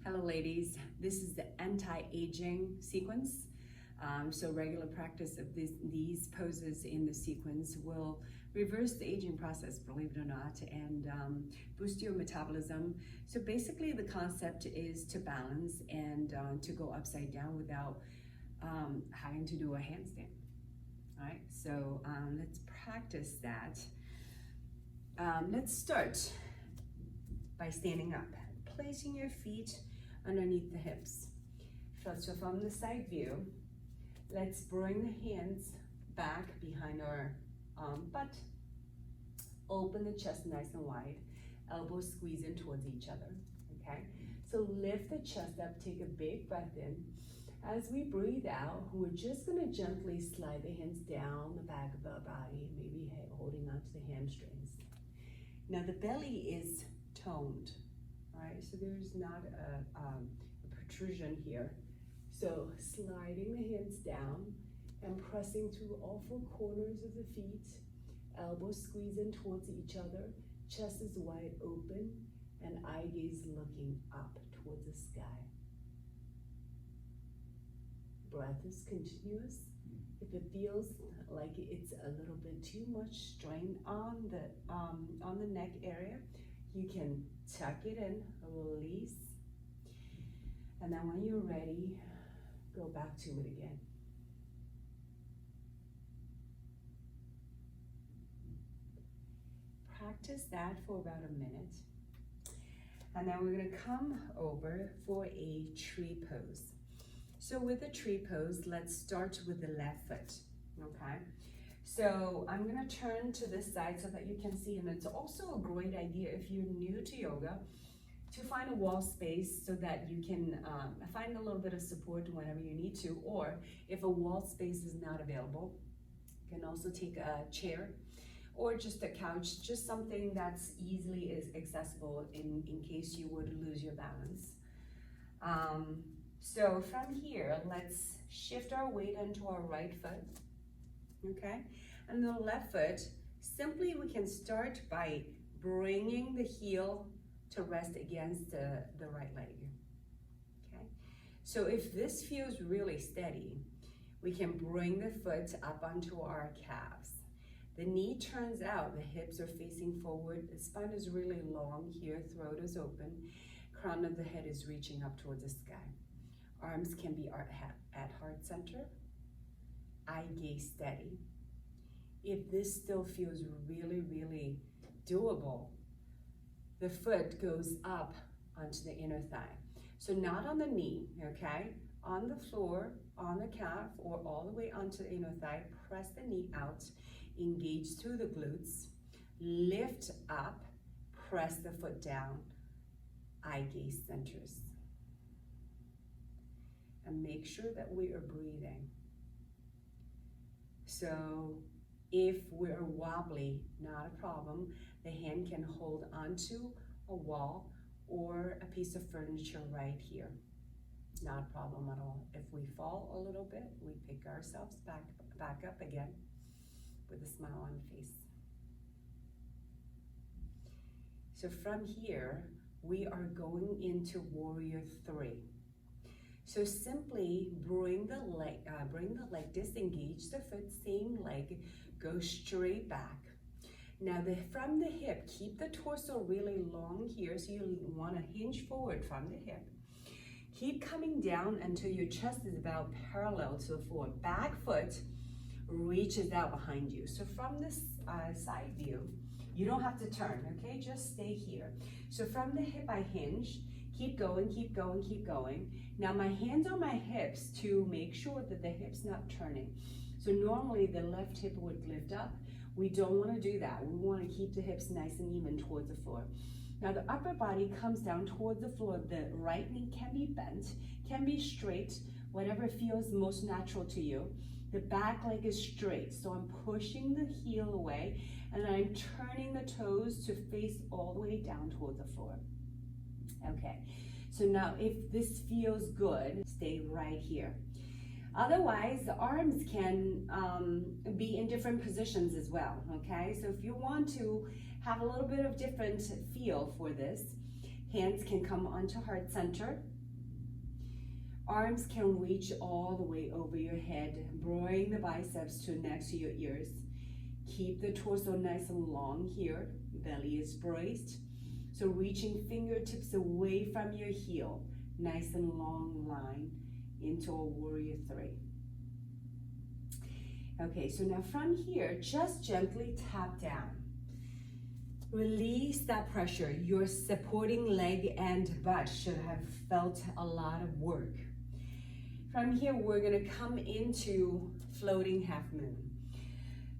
Hello ladies, this is the anti-aging sequence. So regular practice of these poses in the sequence will reverse the aging process, believe it or not, and boost your metabolism. So basically the concept is to balance and to go upside down without having to do a handstand. All right, so let's practice that. Let's start by standing up, placing your feet underneath the hips. So from the side view, let's bring the hands back behind our butt. Open the chest nice and wide. Elbows squeeze in towards each other, okay? So lift the chest up, take a big breath in. As we breathe out, we're just gonna gently slide the hands down the back of our body, maybe holding onto the hamstrings. Now the belly is toned. Right, so there's not a protrusion here. So sliding the hands down and pressing through all four corners of the feet, elbows squeeze in towards each other, chest is wide open, and eye gaze looking up towards the sky. Breath is continuous. If it feels like it's a little bit too much strain on the neck area, you can tuck it in, release, and then when you're ready, go back to it again. Practice that for about a minute. And then we're gonna come over for a tree pose. So with a tree pose, let's start with the left foot, okay? So I'm gonna turn to this side so that you can see, and it's also a great idea if you're new to yoga to find a wall space so that you can find a little bit of support whenever you need to, or if a wall space is not available, you can also take a chair or just a couch, just something that's easily accessible in case you would lose your balance. So from here, let's shift our weight onto our right foot. Okay, and the left foot, simply we can start by bringing the heel to rest against the right leg. Okay, so if this feels really steady, we can bring the foot up onto our calves. The knee turns out, the hips are facing forward, the spine is really long here, throat is open, crown of the head is reaching up towards the sky. Arms can be at heart center. Eye gaze steady. If this still feels really, really doable, the foot goes up onto the inner thigh. So not on the knee, okay? On the floor, on the calf, or all the way onto the inner thigh, press the knee out, engage through the glutes, lift up, press the foot down, eye gaze centers. And make sure that we are breathing. So if we're wobbly, not a problem. The hand can hold onto a wall or a piece of furniture right here. Not a problem at all. If we fall a little bit, we pick ourselves back up again with a smile on the face. So from here, we are going into Warrior 3. So simply bring the leg, disengage the foot, same leg, go straight back. Now from the hip, keep the torso really long here, so you want to hinge forward from the hip. Keep coming down until your chest is about parallel to the floor. Back foot reaches out behind you. So from this side view, you don't have to turn, okay? Just stay here. So from the hip, I hinge. Keep going, keep going, keep going. Now my hands on my hips to make sure that the hip's not turning. So normally the left hip would lift up. We don't want to do that. We want to keep the hips nice and even towards the floor. Now the upper body comes down towards the floor. The right knee can be bent, can be straight, whatever feels most natural to you. The back leg is straight, so I'm pushing the heel away and I'm turning the toes to face all the way down towards the floor. Okay, so now if this feels good, stay right here. Otherwise, the arms can be in different positions as well, okay? So if you want to have a little bit of different feel for this, Hands can come onto heart center. Arms can reach all the way over your head. Bring the biceps to next to your ears. Keep the torso nice and long here. Belly is braced. So reaching fingertips away from your heel. Nice and long line into a warrior three. Okay, so now from here, just gently tap down. Release that pressure. Your supporting leg and butt should have felt a lot of work. From here, we're gonna come into floating half moon.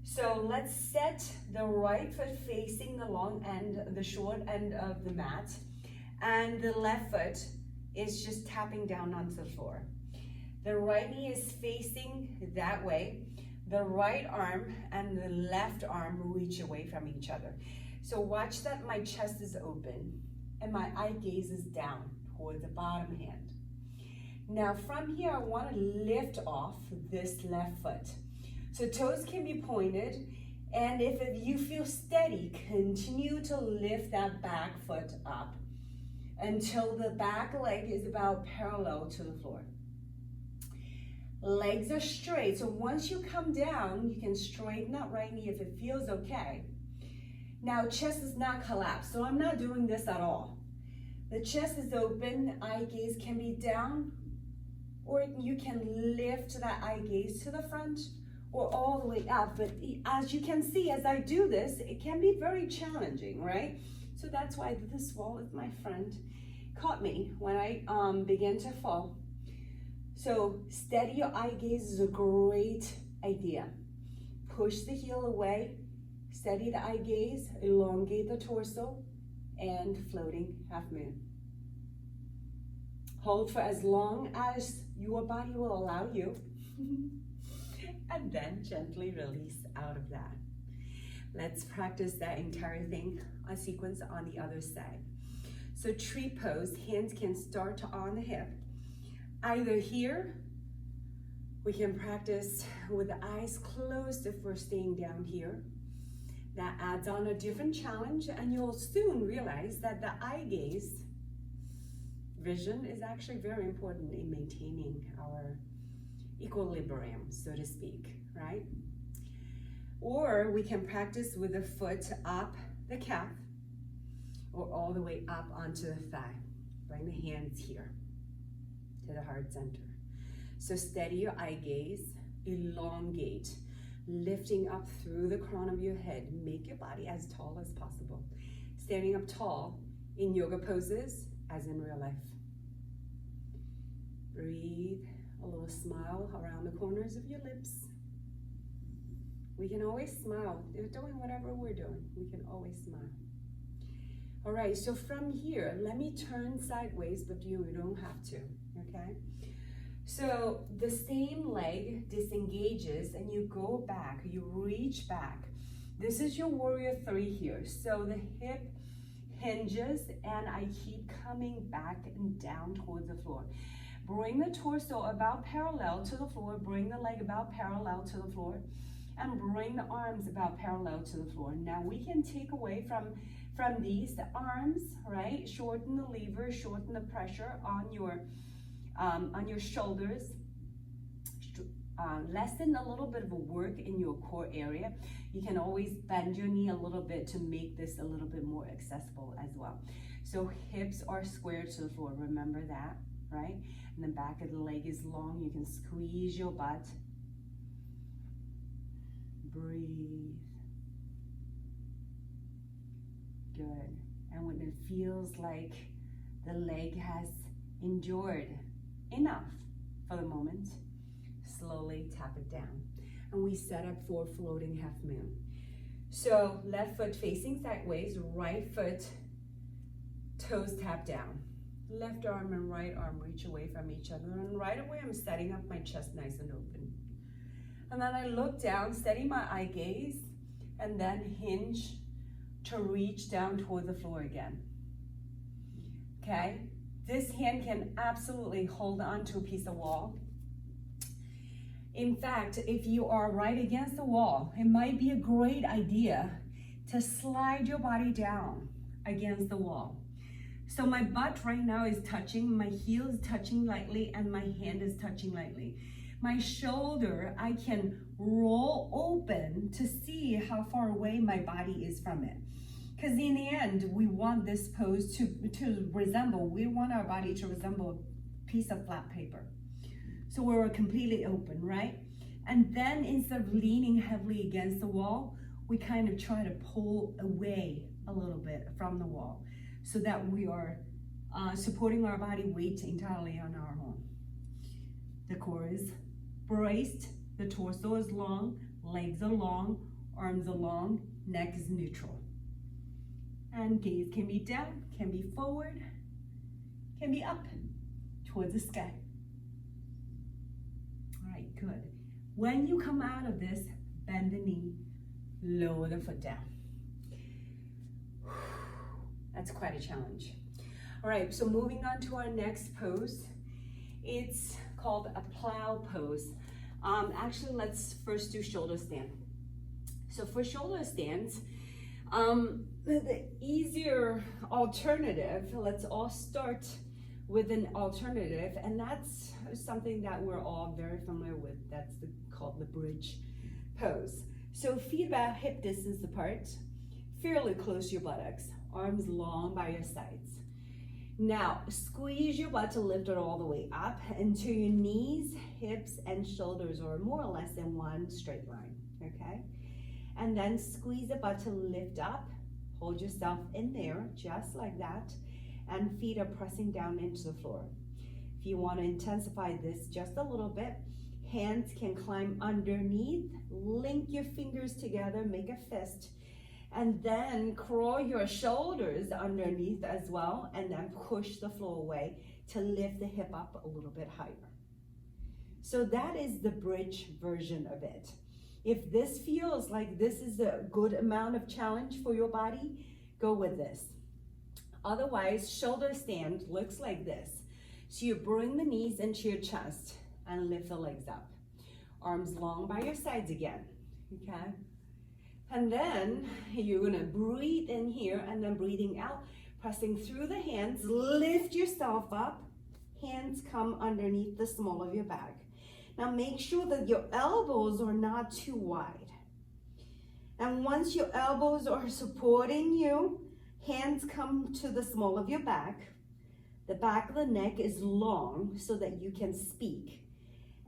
So let's set the right foot facing the long end, the short end of the mat, and the left foot is just tapping down onto the floor. The right knee is facing that way. The right arm and the left arm reach away from each other. So watch that my chest is open and my eye gaze is down toward the bottom hand. Now from here, I want to lift off this left foot. So toes can be pointed, and if you feel steady, continue to lift that back foot up until the back leg is about parallel to the floor. Legs are straight, so once you come down, you can straighten that right knee if it feels okay. Now chest is not collapsed, so I'm not doing this at all. The chest is open, eye gaze can be down, or you can lift that eye gaze to the front or all the way up. But as you can see, as I do this, it can be very challenging, right? So that's why this wall with my friend caught me when I began to fall. So steady your eye gaze is a great idea. Push the heel away, steady the eye gaze, elongate the torso, and floating half moon. Hold for as long as your body will allow you. And then gently release out of that. Let's practice that entire thing, a sequence on the other side. So tree pose, hands can start on the hip. Either here, we can practice with the eyes closed if we're staying down here. That adds on a different challenge, and you'll soon realize that the eye gaze vision is actually very important in maintaining our equilibrium, so to speak, right? Or we can practice with the foot up the calf or all the way up onto the thigh. Bring the hands here to the heart center. So steady your eye gaze, elongate, lifting up through the crown of your head. Make your body as tall as possible. Standing up tall in yoga poses as in real life. Breathe, a little smile around the corners of your lips. We can always smile. They're doing whatever we're doing. We can always smile. All right, so from here, let me turn sideways, but you don't have to, okay? So the same leg disengages and you go back, you reach back. This is your warrior three here. So the hip hinges and I keep coming back and down towards the floor. Bring the torso about parallel to the floor, bring the leg about parallel to the floor, and bring the arms about parallel to the floor. Now we can take away from these, the arms, right? Shorten the lever, shorten the pressure on your shoulders. Lessen a little bit of a work in your core area. You can always bend your knee a little bit to make this a little bit more accessible as well. So hips are square to the floor, remember that, right? And the back of the leg is long, you can squeeze your butt. Breathe. Good. And when it feels like the leg has endured enough for the moment, slowly tap it down. And we set up for floating half moon. So left foot facing sideways, right foot, toes tap down. Left arm and right arm reach away from each other. And right away I'm setting up my chest nice and open. And then I look down, steady my eye gaze, and then hinge to reach down toward the floor again. Okay? This hand can absolutely hold on to a piece of wall. In fact, if you are right against the wall, it might be a great idea to slide your body down against the wall. So my butt right now is touching, my heel is touching lightly, and my hand is touching lightly. My shoulder, I can roll open to see how far away my body is from it. Because in the end, we want this pose to resemble, we want our body to resemble a piece of flat paper. So we're completely open, right? And then instead of leaning heavily against the wall, we kind of try to pull away a little bit from the wall so that we are supporting our body weight entirely on our own. The core is braced, the torso is long, legs are long, arms are long, neck is neutral. And gaze can be down, can be forward, can be up towards the sky. All right, good. When you come out of this, bend the knee, lower the foot down. That's quite a challenge. All right, so moving on to our next pose. It's called a plow pose. Actually, let's first do shoulder stand. So for shoulder stands, the easier alternative, let's all start with an alternative, and that's something that we're all very familiar with. That's called the bridge pose. So feet about hip distance apart, fairly close to your buttocks, arms long by your sides. Now, squeeze your butt to lift it all the way up until your knees, hips, and shoulders are more or less in one straight line, okay? And then squeeze the butt to lift up, hold yourself in there, just like that, and feet are pressing down into the floor. If you want to intensify this just a little bit, hands can climb underneath, link your fingers together, make a fist, and then crawl your shoulders underneath as well, and then push the floor away to lift the hip up a little bit higher. So that is the bridge version of it. If this feels like this is a good amount of challenge for your body, go with this. Otherwise, shoulder stand looks like this. So you bring the knees into your chest and lift the legs up. Arms long by your sides again, okay? And then you're gonna breathe in here and then breathing out, pressing through the hands, lift yourself up, hands come underneath the small of your back. Now make sure that your elbows are not too wide. And once your elbows are supporting you, hands come to the small of your back. The back of the neck is long so that you can speak.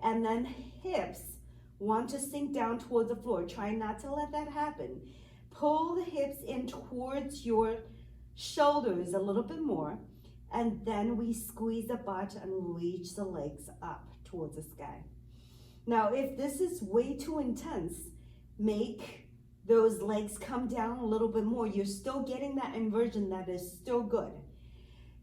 And then hips want to sink down towards the floor. Try not to let that happen. Pull the hips in towards your shoulders a little bit more, and then we squeeze the butt and reach the legs up towards the sky. Now, if this is way too intense, make those legs come down a little bit more. You're still getting that inversion, that is still good.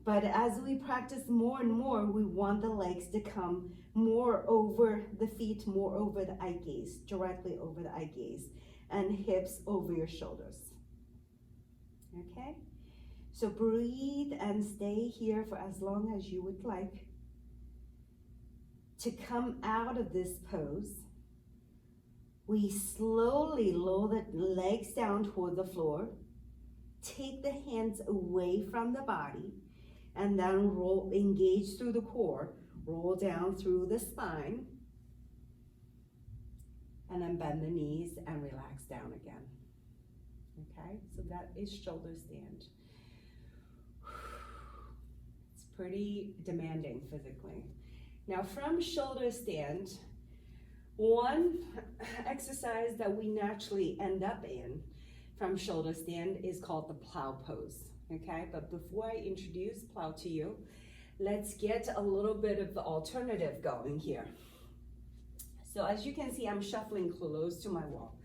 But as we practice more and more, we want the legs to come more over the feet, more over the eye gaze, directly over the eye gaze, and hips over your shoulders. Okay? So breathe and stay here for as long as you would like. To come out of this pose, we slowly lower the legs down toward the floor, take the hands away from the body, and then engage through the core, roll down through the spine, and then bend the knees and relax down again. Okay, so that is shoulder stand. It's pretty demanding physically. Now from shoulder stand, one exercise that we naturally end up in from shoulder stand is called the plow pose. Okay, but before I introduce plow to you, let's get a little bit of the alternative going here. So as you can see, I'm shuffling close to my wall.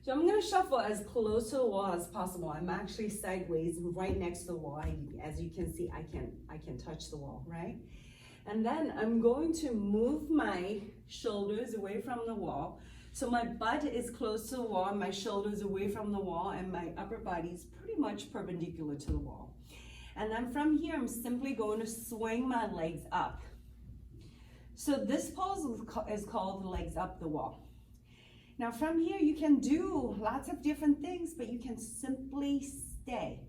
So I'm gonna shuffle as close to the wall as possible. I'm actually sideways right next to the wall. As you can see, I can touch the wall, right? And then I'm going to move my shoulders away from the wall. So my butt is close to the wall, my shoulders away from the wall, and my upper body is pretty much perpendicular to the wall. And then from here, I'm simply going to swing my legs up. So this pose is called legs up the wall. Now from here, you can do lots of different things, but you can simply stay.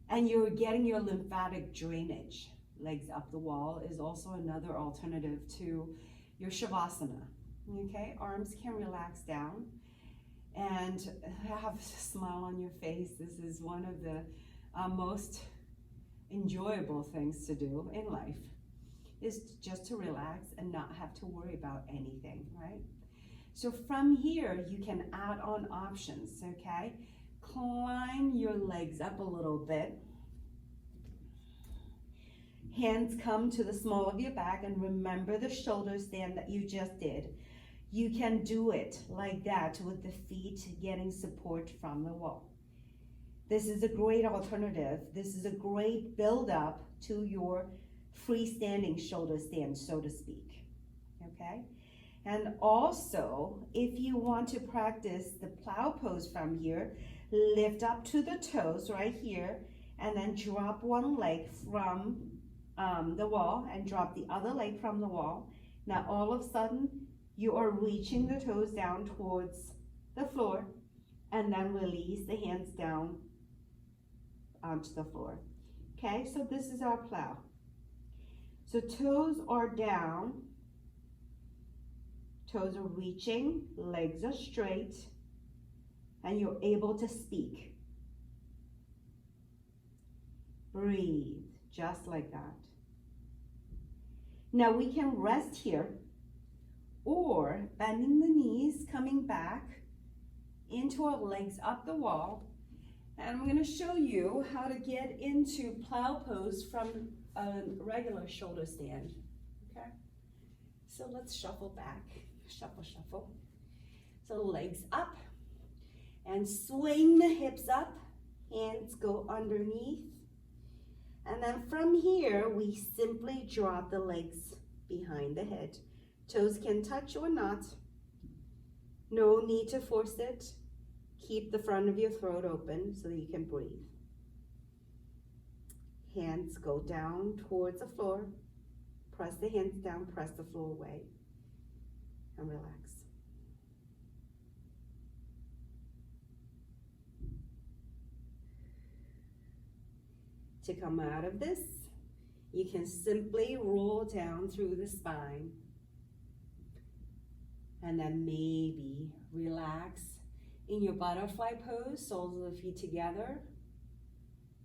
And you're getting your lymphatic drainage. Legs up the wall is also another alternative to your Shavasana. Okay, arms can relax down and have a smile on your face. This is one of the most enjoyable things to do in life, is just to relax and not have to worry about anything, right? So from here, you can add on options, okay? Climb your legs up a little bit. Hands come to the small of your back, and remember the shoulder stand that you just did. You can do it like that with the feet getting support from the wall. This is a great alternative. This is a great build up to your freestanding shoulder stand, so to speak, okay? And also, if you want to practice the plow pose from here, lift up to the toes right here, and then drop one leg from the wall and drop the other leg from the wall. Now all of a sudden, you are reaching the toes down towards the floor, and then release the hands down onto the floor. Okay, so this is our plow. So toes are down, toes are reaching, legs are straight, and you're able to speak. Breathe, just like that. Now we can rest here, or bending the knees, coming back into our legs up the wall. And I'm going to show you how to get into plow pose from a regular shoulder stand, okay? So let's shuffle back, shuffle, shuffle. So legs up, and swing the hips up, hands go underneath. And then from here, we simply drop the legs behind the head. Toes can touch or not. No need to force it. Keep the front of your throat open so that you can breathe. Hands go down towards the floor. Press the hands down, press the floor away, and relax. To come out of this, you can simply roll down through the spine, and then maybe relax in your butterfly pose, soles of the feet together,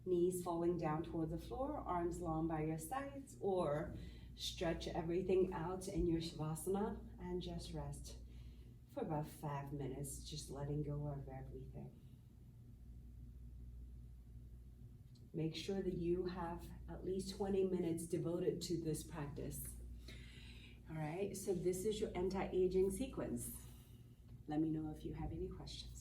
knees falling down toward the floor, arms long by your sides, or stretch everything out in your Shavasana and just rest for about 5 minutes, just letting go of everything. Make sure that you have at least 20 minutes devoted to this practice. All right, so this is your anti-aging sequence. Let me know if you have any questions.